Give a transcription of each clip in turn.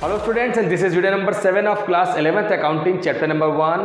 Hello students, and this is video number 7 of class 11th accounting chapter number 1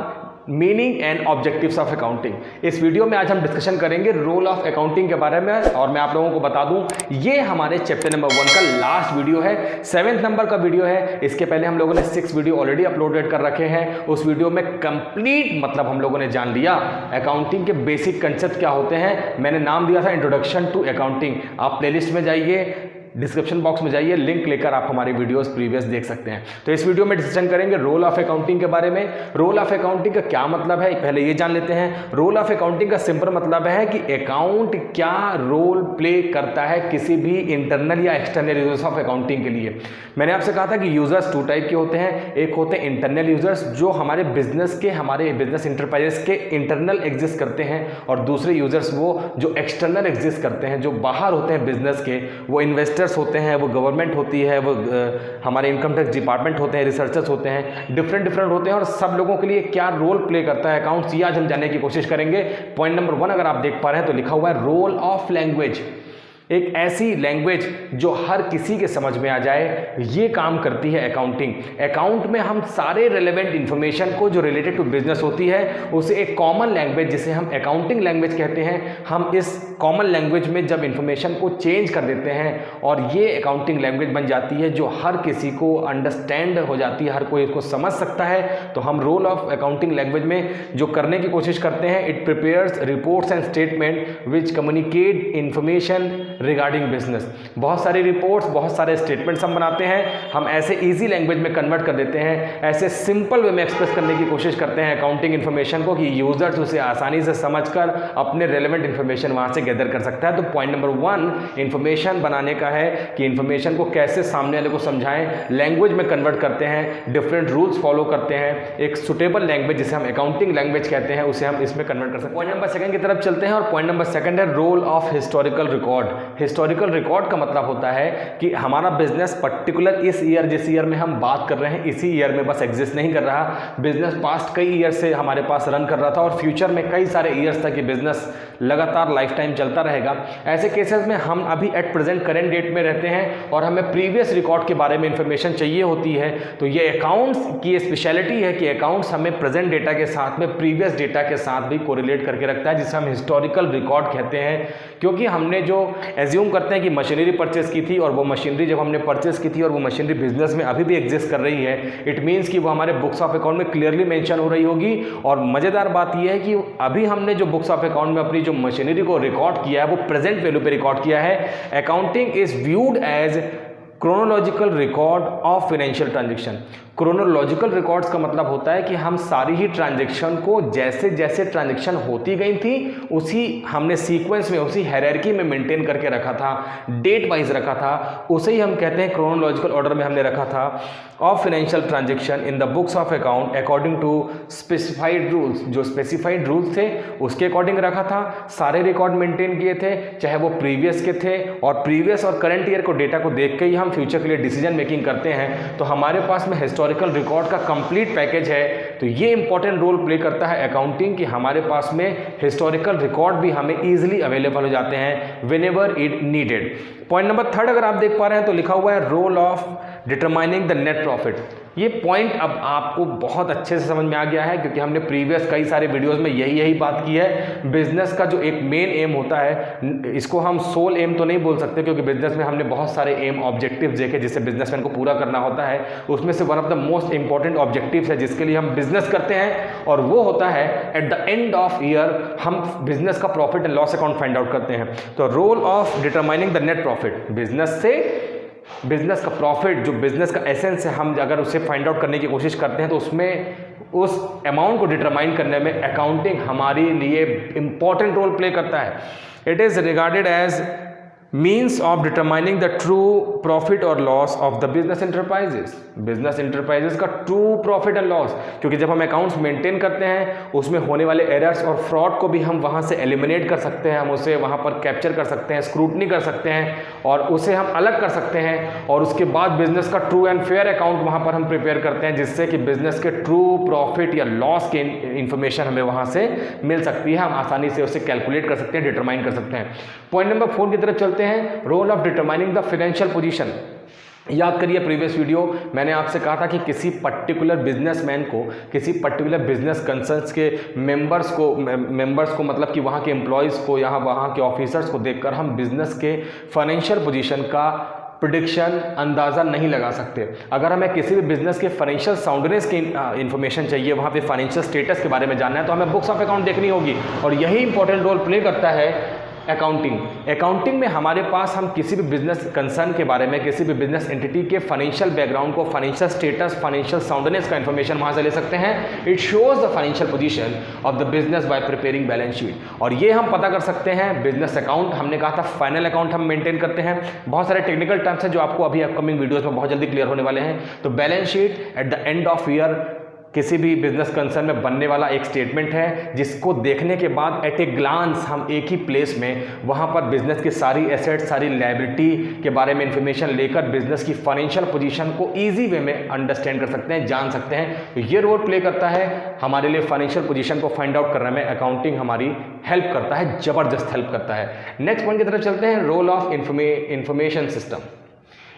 meaning and objectives of accounting. इस video में आज हम discussion करेंगे role of accounting के बारे में, और मैं आप लोगों को बता दूं ये हमारे चैप्टर नंबर 1 का लास्ट वीडियो है, 7th नंबर का वीडियो है। इसके पहले हम लोगों ने 6 वीडियो ऑलरेडी अपलोडेड कर रखे हैं। उस वीडियो में कंप्लीट मतलब हम लोगों ने जान लिया अकाउंटिंग के बेसिक कंसेप्ट क्या होते हैं। मैंने नाम दिया था इंट्रोडक्शन टू अकाउंटिंग। आप प्लेलिस्ट में जाइए, डिस्क्रिप्शन बॉक्स में जाइए, लिंक लेकर आप हमारे वीडियोस प्रीवियस देख सकते हैं। तो इस वीडियो में डिस्कशन करेंगे रोल ऑफ अकाउंटिंग के बारे में। रोल ऑफ अकाउंटिंग का क्या मतलब है पहले ये जान लेते हैं। रोल ऑफ अकाउंटिंग का सिंपल मतलब है कि अकाउंट क्या रोल प्ले करता है किसी भी इंटरनल या एक्सटर्नल यूजर्स ऑफ अकाउंटिंग के लिए। मैंने आपसे कहा था कि यूजर्स 2 टाइप के होते हैं। एक होते हैं इंटरनल यूजर्स जो हमारे बिजनेस इंटरप्राइजेस के इंटरनल एग्जिस्ट करते हैं, और दूसरे यूजर्स वो जो एक्सटर्नल एग्जिस्ट करते हैं, जो बाहर होते हैं बिजनेस के। वो इन्वेस्टर्स होते हैं, वो गवर्नमेंट होती है, वो हमारे इनकम टैक्स डिपार्टमेंट होते हैं, रिसर्चर्स होते हैं, डिफरेंट होते हैं। और सब लोगों के लिए क्या रोल प्ले करता है अकाउंट्स, ये आज हम जानने की कोशिश करेंगे। पॉइंट नंबर 1 अगर आप देख पा रहे हैं तो लिखा हुआ है रोल ऑफ लैंग्वेज। एक ऐसी लैंग्वेज जो हर किसी के समझ में आ जाए, ये काम करती है अकाउंटिंग। अकाउंट में हम सारे रिलेवेंट इंफॉर्मेशन को जो रिलेटेड टू बिजनेस होती है उसे एक कॉमन लैंग्वेज जिसे हम अकाउंटिंग लैंग्वेज कहते हैं, हम इस कॉमन लैंग्वेज में जब इंफॉर्मेशन को चेंज कर देते हैं और ये अकाउंटिंग लैंग्वेज बन जाती है जो हर किसी को अंडरस्टैंड हो जाती है, हर कोई इसको समझ सकता है, तो हम रोल ऑफ अकाउंटिंग लैंग्वेज में जो करने की कोशिश करते हैं, it prepares reports and statement which communicate information regarding business. बहुत सारी रिपोर्ट्स, बहुत सारे स्टेटमेंट्स हम बनाते हैं, हम ऐसे इजी लैंग्वेज में कन्वर्ट कर देते हैं, ऐसे सिंपल वे में एक्सप्रेस करने की कोशिश करते हैं अकाउंटिंग इन्फॉर्मेशन को कि यूजर्स उसे आसानी से समझकर अपने रेलेवेंट इन्फॉर्मेशन वहां से गैदर कर सकता है। तो पॉइंट नंबर 1 इन्फॉर्मेशन बनाने का है कि इन्फॉर्मेशन को कैसे सामने वाले को समझाएं, लैंग्वेज में कन्वर्ट करते हैं, डिफरेंट रूल्स फॉलो करते हैं, एक सुटेबल लैंग्वेज जिसे हम अकाउंटिंग लैंग्वेज कहते हैं उसे हम इसमें कन्वर्ट कर सकते हैं। पॉइंट नंबर 2 की तरफ चलते हैं, और पॉइंट नंबर 2 है role of historical record. Historical record का मतलब होता है कि हमारा बिजनेस पर्टिकुलर इस ईयर, जिस ईयर में हम बात कर रहे हैं, इसी ईयर में बस एग्जिस्ट नहीं कर रहा। बिजनेस पास्ट कई ईयर से हमारे पास रन कर रहा था और फ्यूचर में कई सारे ईयर्स तक ये बिजनेस लगातार लाइफ टाइम चलता रहेगा। ऐसे केसेस में हम अभी एट प्रेजेंट करेंट डेट में रहते हैं और हमें प्रीवियस रिकॉर्ड के बारे में इंफॉर्मेशन चाहिए होती है। तो ये अकाउंट्स की स्पेशलिटी है कि अकाउंट्स हमें प्रेजेंट डेटा के साथ में प्रीवियस डेटा के साथ भी कोरिलेट करके रखता है, जिसे हम हिस्टोरिकल रिकॉर्ड कहते हैं। क्योंकि हमने जो एज्यूम करते हैं कि मशीनरी परचेस की थी और वो मशीनरी जब हमने परचेस की थी और वो मशीनरी बिजनेस में अभी भी एग्जिस्ट कर रही है, इट मीन्स कि वो हमारे बुक्स ऑफ अकाउंट में क्लियरली मेंशन हो रही होगी। और मज़ेदार बात यह है कि अभी हमने जो बुक्स ऑफ अकाउंट में अपनी जो मशीनरी को रिकॉर्ड किया है वो प्रेजेंट वैल्यू पे रिकॉर्ड किया है। Accounting is viewed as chronological record of financial transaction. Chronological records का मतलब होता है कि हम सारी ही ट्रांजैक्शन को जैसे जैसे ट्रांजैक्शन होती गई थी उसी हमने सीक्वेंस में, उसी हायरार्की में मेंटेन करके रखा था, डेट वाइज रखा था, उसे ही हम कहते हैं क्रोनोलॉजिकल ऑर्डर में हमने रखा था of financial transaction in the books of account according to specified rules. जो स्पेसिफाइड रूल्स थे उसके अकॉर्डिंग रखा था, सारे रिकॉर्ड मेंटेन किए थे, चाहे वो प्रीवियस के थे, और प्रीवियस और करंट ईयर को डेटा को देख के ही हम फ्यूचर के लिए डिसीजन मेकिंग करते हैं। तो हमारे पास में हिस्टोरिकल रिकॉर्ड का कंप्लीट पैकेज है। तो ये इंपॉर्टेंट रोल प्ले करता है अकाउंटिंग कि हमारे पास में हिस्टोरिकल रिकॉर्ड भी हमें इजीली अवेलेबल हो जाते हैं whenever it needed. Point number 3 अगर आप देख पा रहे हैं तो लिखा हुआ है role of determining the net profit. ये पॉइंट अब आपको बहुत अच्छे से समझ में आ गया है क्योंकि हमने प्रीवियस कई सारे वीडियोस में यही बात की है। बिजनेस का जो एक मेन एम होता है, इसको हम सोल एम तो नहीं बोल सकते क्योंकि बिजनेस में हमने बहुत सारे एम ऑब्जेक्टिव्स देखे जिसे बिजनेसमैन को पूरा करना होता है। उसमें से one of the most important objectives है जिसके लिए हम बिजनेस करते हैं, और वो होता है at the end of year हम बिजनेस का profit and loss account find out करते हैं। तो role of determining the net profit, business का प्रॉफिट जो बिजनेस का एसेंस है, हम अगर उसे फाइंड आउट करने की कोशिश करते हैं तो उसमें उस अमाउंट को डिटरमाइन करने में अकाउंटिंग हमारे लिए इंपॉर्टेंट रोल प्ले करता है। It is regarded as means of determining the true profit और loss of the business enterprises का ट्रू प्रॉफिट एंड लॉस। क्योंकि जब हम अकाउंट्स मेंटेन करते हैं उसमें होने वाले एरर्स और फ्रॉड को भी हम वहां से एलिमिनेट कर सकते हैं, हम उसे वहां पर कैप्चर कर सकते हैं, स्क्रूटनी कर सकते हैं और उसे हम अलग कर सकते हैं, और उसके बाद बिजनेस का ट्रू एंड फेयर अकाउंट वहां पर हम प्रिपेयर करते हैं जिससे कि बिजनेस के ट्रू प्रॉफिट या लॉस की इंफॉर्मेशन हमें वहां से मिल सकती है, हम आसानी से उसे कैलकुलेट कर सकते हैं, डिटरमाइन कर सकते हैं। पॉइंट नंबर 4 की तरफ चलते हैं, role of determining the financial position. याद करिए प्रीवियस वीडियो मैंने आपसे कहा था कि किसी पर्टिकुलर बिजनेसमैन को, किसी पर्टिकुलर बिजनेस कंसर्न्स के मेंबर्स को मतलब कि वहाँ के एम्प्लॉयज़ को, वहाँ के ऑफिसर्स को देखकर हम बिजनेस के फाइनेंशियल पोजीशन का प्रिडिक्शन, अंदाज़ा नहीं लगा सकते। अगर हमें किसी भी बिजनेस के फाइनेंशियल साउंडनेस की इन्फॉर्मेशन चाहिए, वहाँ पे फाइनेंशियल स्टेटस के बारे में जानना है, तो हमें बुक्स ऑफ अकाउंट देखनी होगी। और यही इंपॉर्टेंट रोल प्ले करता है अकाउंटिंग में हमारे पास हम किसी भी बिजनेस कंसर्न के बारे में, किसी भी बिजनेस एंटिटी के फाइनेंशियल बैकग्राउंड को, फाइनेंशियल स्टेटस, फाइनेंशियल साउंडनेस का इन्फॉर्मेशन वहां से ले सकते हैं। It shows the financial position of the business by preparing balance sheet. और ये हम पता कर सकते हैं बिजनेस अकाउंट, हमने कहा था फाइनल अकाउंट हम मेंटेन करते हैं। बहुत सारे टेक्निकल टर्म्स हैं जो आपको अभी अपकमिंग वीडियोज में बहुत जल्दी क्लियर होने वाले हैं। तो balance sheet at the end of year किसी भी बिजनेस कंसर्न में बनने वाला एक स्टेटमेंट है, जिसको देखने के बाद एट ए ग्लांस हम एक ही प्लेस में वहाँ पर बिजनेस की सारी एसेट, सारी लायबिलिटी के बारे में इंफॉर्मेशन लेकर बिजनेस की फाइनेंशियल पोजीशन को इजी वे में अंडरस्टैंड कर सकते हैं, जान सकते हैं। तो ये रोल प्ले करता है हमारे लिए फाइनेंशियल पोजीशन को फाइंड आउट करने में अकाउंटिंग हमारी हेल्प करता है, ज़बरदस्त हेल्प करता है। नेक्स्ट पॉइंट की तरफ चलते हैं, role of information system.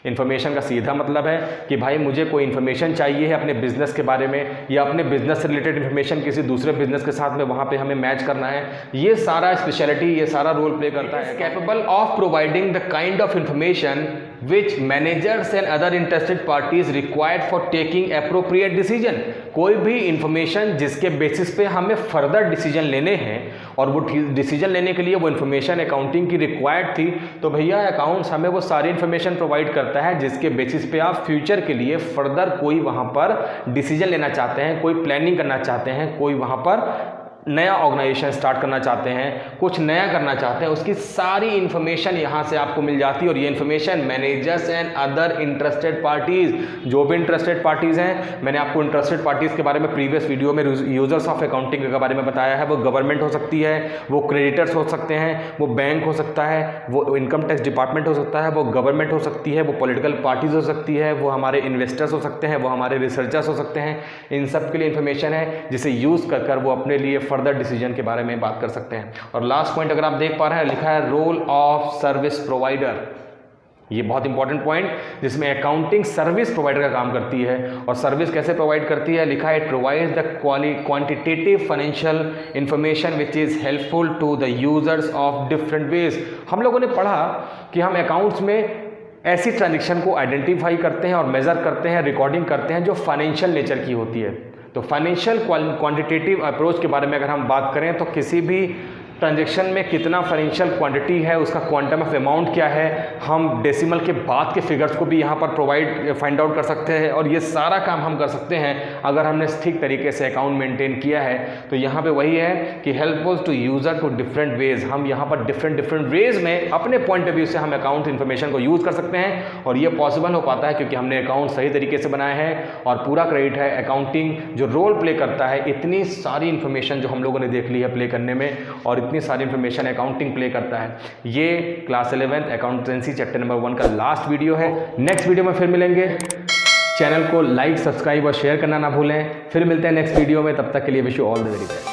Information का सीधा मतलब है कि भाई मुझे कोई इन्फॉर्मेशन चाहिए है अपने बिजनेस के बारे में, या अपने बिजनेस से रिलेटेड इन्फॉर्मेशन किसी दूसरे बिजनेस के साथ में वहाँ पे हमें मैच करना है। ये सारा स्पेशलिटी, ये सारा रोल प्ले करता है। Capable of providing the kind of information which managers and other interested parties required for taking appropriate decision. कोई भी इंफॉर्मेशन जिसके बेसिस पे हमें फर्दर डिसीजन लेने हैं और वो डिसीजन लेने के लिए वो इन्फॉर्मेशन अकाउंटिंग की रिक्वायर्ड थी, तो भैया अकाउंट्स हमें वो सारी इन्फॉर्मेशन प्रोवाइड करता है जिसके बेसिस पे आप फ्यूचर के लिए फर्दर कोई वहाँ पर डिसीजन लेना चाहते हैं, कोई प्लानिंग करना चाहते हैं, कोई वहाँ पर नया ऑर्गेनाइजेशन स्टार्ट करना चाहते हैं, कुछ नया करना चाहते हैं, उसकी सारी इन्फॉर्मेशन यहाँ से आपको मिल जाती है। और ये information managers and other interested parties, जो भी इंटरेस्टेड पार्टीज़ हैं, मैंने आपको इंटरेस्टेड पार्टीज़ के बारे में प्रीवियस वीडियो में यूजर्स ऑफ अकाउंटिंग के बारे में बताया है। वो गवर्नमेंट हो सकती है, वो क्रेडिटर्स हो सकते हैं, वो बैंक हो सकता है, वो इनकम टैक्स डिपार्टमेंट हो सकता है, वो गवर्नमेंट हो सकती है, वो पॉलिटिकल पार्टीज हो सकती है, वो हमारे इन्वेस्टर्स हो सकते हैं, वो हमारे रिसर्चर्स हो सकते हैं। इन सब के लिए इन्फॉर्मेशन है जिसे यूज़ कर वो अपने लिए फर्दर डिसीजन के बारे में बात कर सकते हैं। और लास्ट पॉइंट अगर आप देख पा रहे हैं, लिखा है रोल ऑफ सर्विस प्रोवाइडर। ये बहुत इंपॉर्टेंट पॉइंट, जिसमें अकाउंटिंग सर्विस प्रोवाइडर का काम करती है। और सर्विस कैसे प्रोवाइड करती है, लिखा है it provides the quantitative financial information which is helpful to the users of different ways. हम लोगों ने पढ़ा कि हम अकाउंट्स में ऐसी ट्रांजेक्शन को आइडेंटिफाई करते हैं और मेजर करते हैं, रिकॉर्डिंग करते हैं जो फाइनेंशियल नेचर की होती है। तो फाइनेंशियल क्वांटिटेटिव अप्रोच के बारे में अगर हम बात करें तो किसी भी ट्रांजैक्शन में कितना फाइनेंशियल क्वांटिटी है, उसका क्वांटम ऑफ अमाउंट क्या है, हम डेसिमल के बाद के फिगर्स को भी यहाँ पर फाइंड आउट कर सकते हैं। और ये सारा काम हम कर सकते हैं अगर हमने ठीक तरीके से अकाउंट मेंटेन किया है। तो यहाँ पे वही है कि helpful to user to different ways. हम यहाँ पर डिफरेंट वेज में अपने पॉइंट ऑफ व्यू से हम अकाउंट इन्फॉर्मेशन को यूज़ कर सकते हैं। और ये पॉसिबल हो पाता है क्योंकि हमने अकाउंट सही तरीके से बनाया है। और पूरा क्रेडिट है अकाउंटिंग जो रोल प्ले करता है, इतनी सारी इन्फॉर्मेशन जो हम लोगों ने देख ली है प्ले करने में, और इतनी सारी इन्फॉर्मेशन अकाउंटिंग प्ले करता है। ये क्लास 11 अकाउंटेंसी चैप्टर नंबर 1 का लास्ट वीडियो है। नेक्स्ट वीडियो में फिर मिलेंगे। चैनल को लाइक, सब्सक्राइब और शेयर करना ना भूलें। फिर मिलते हैं नेक्स्ट वीडियो में, तब तक के लिए wish you all the very best.